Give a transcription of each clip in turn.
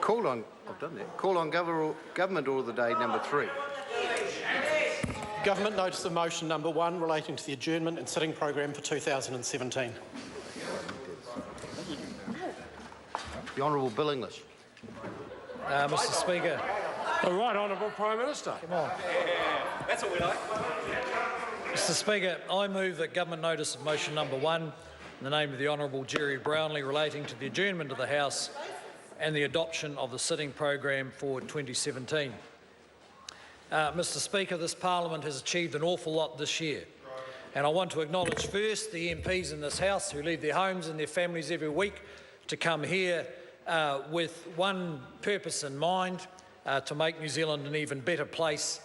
I've done that. Call on government order of the day number 3. Government notice of motion number 1 relating to the adjournment and sitting program for 2017. The Honourable Bill English. Mr Speaker. The Right Honourable Prime Minister. Come on. That's what we like. Mr Speaker, I move that government notice of motion number 1 in the name of the Honourable Jerry Brownlee relating to the adjournment of the House and the adoption of the sitting program for 2017. Mr Speaker, this Parliament has achieved an awful lot this year, and I want to acknowledge first the MPs in this House who leave their homes and their families every week to come here with one purpose in mind, to make New Zealand an even better place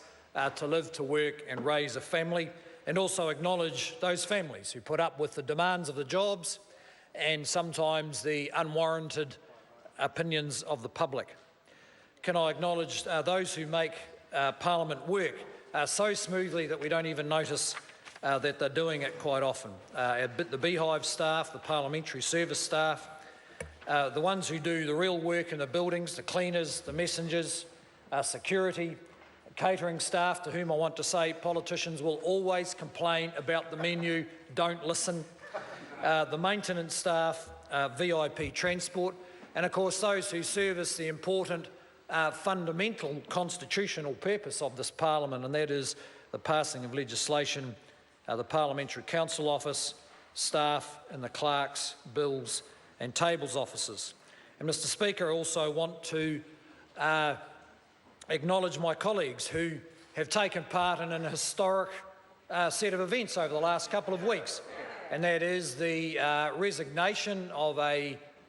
to live, to work and raise a family, and also acknowledge those families who put up with the demands of the jobs and sometimes the unwarranted opinions of the public. Can I acknowledge those who make Parliament work so smoothly that we don't even notice that they're doing it quite often. The Beehive staff, the parliamentary service staff, the ones who do the real work in the buildings, the cleaners, the messengers, security, catering staff, to whom I want to say politicians will always complain about the menu, don't listen, the maintenance staff, VIP transport, and of course those who service the important fundamental constitutional purpose of this Parliament, and that is the passing of legislation, the Parliamentary Council Office, staff and the clerks, bills and tables officers. And Mr Speaker, I also want to acknowledge my colleagues who have taken part in an historic set of events over the last couple of weeks, and that is the resignation of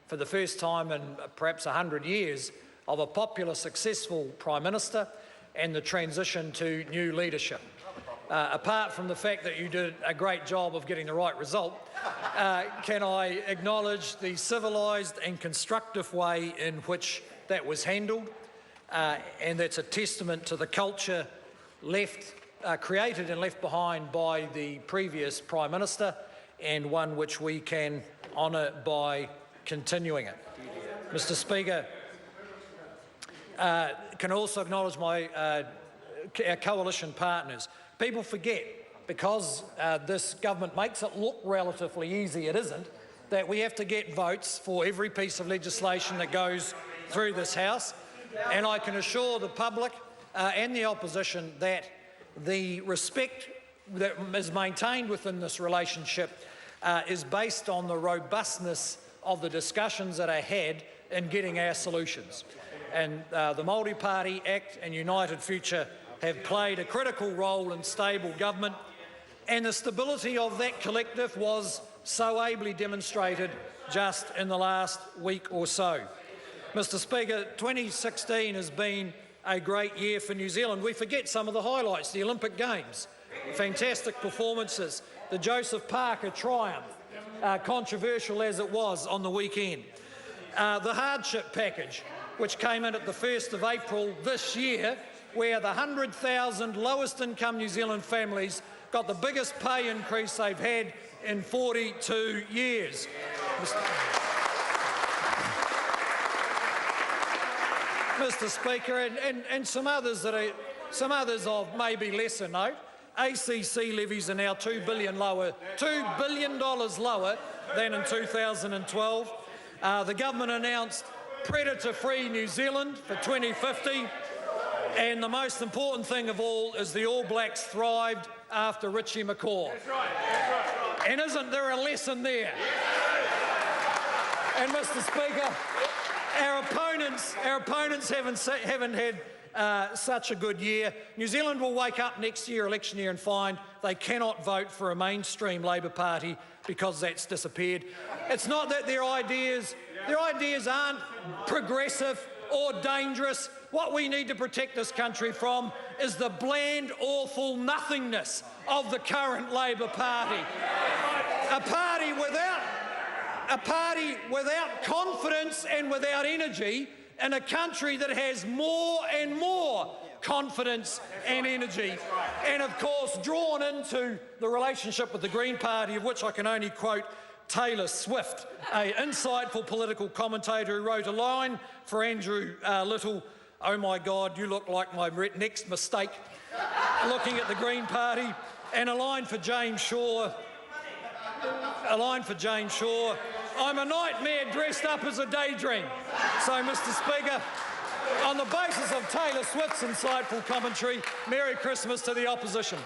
for the first time in perhaps 100 years, of a popular, successful Prime Minister, and the transition to new leadership. Apart from the fact that you did a great job of getting the right result, can I acknowledge the civilised and constructive way in which that was handled, and that's a testament to the culture created and left behind by the previous Prime Minister, and one which we can honour by continuing it. Mr Speaker, can also acknowledge our coalition partners. People forget, because this government makes it look relatively easy, it isn't, that we have to get votes for every piece of legislation that goes through this House. And I can assure the public and the opposition that the respect that is maintained within this relationship is based on the robustness of the discussions that are had in getting our solutions. And the Multi-Party Act and United Future have played a critical role in stable government, and the stability of that collective was so ably demonstrated just in the last week or so. Mr Speaker, 2016 has been a great year for New Zealand. We forget some of the highlights: the Olympic Games, fantastic performances, the Joseph Parker triumph, controversial as it was on the weekend, the hardship package, which came in at the 1st of April this year, where the 100,000 lowest income New Zealand families got the biggest pay increase they've had in 42 years. Mr Speaker, and some others of maybe lesser note. ACC levies are now $2 billion lower than in 2012. The government announced predator-free New Zealand for 2050, and the most important thing of all is the All Blacks thrived after Richie McCaw. That's right. And isn't there a lesson there? And Mr Speaker, our opponents haven't had such a good year. New Zealand will wake up next year, election year, and find they cannot vote for a mainstream Labor Party because that's disappeared. It's not that their ideas aren't progressive or dangerous. What we need to protect this country from is the bland, awful nothingness of the current Labor Party. A party without confidence and without energy, in a country that has more and more confidence and energy, and of course drawn into the relationship with the Green Party, of which I can only quote Taylor Swift, an insightful political commentator who wrote a line for Andrew Little, "Oh my God, you look like my next mistake," looking at the Green Party, and a line for James Shaw, "I'm a nightmare dressed up as a daydream." So, Mr Speaker, on the basis of Taylor Swift's insightful commentary, Merry Christmas to the opposition.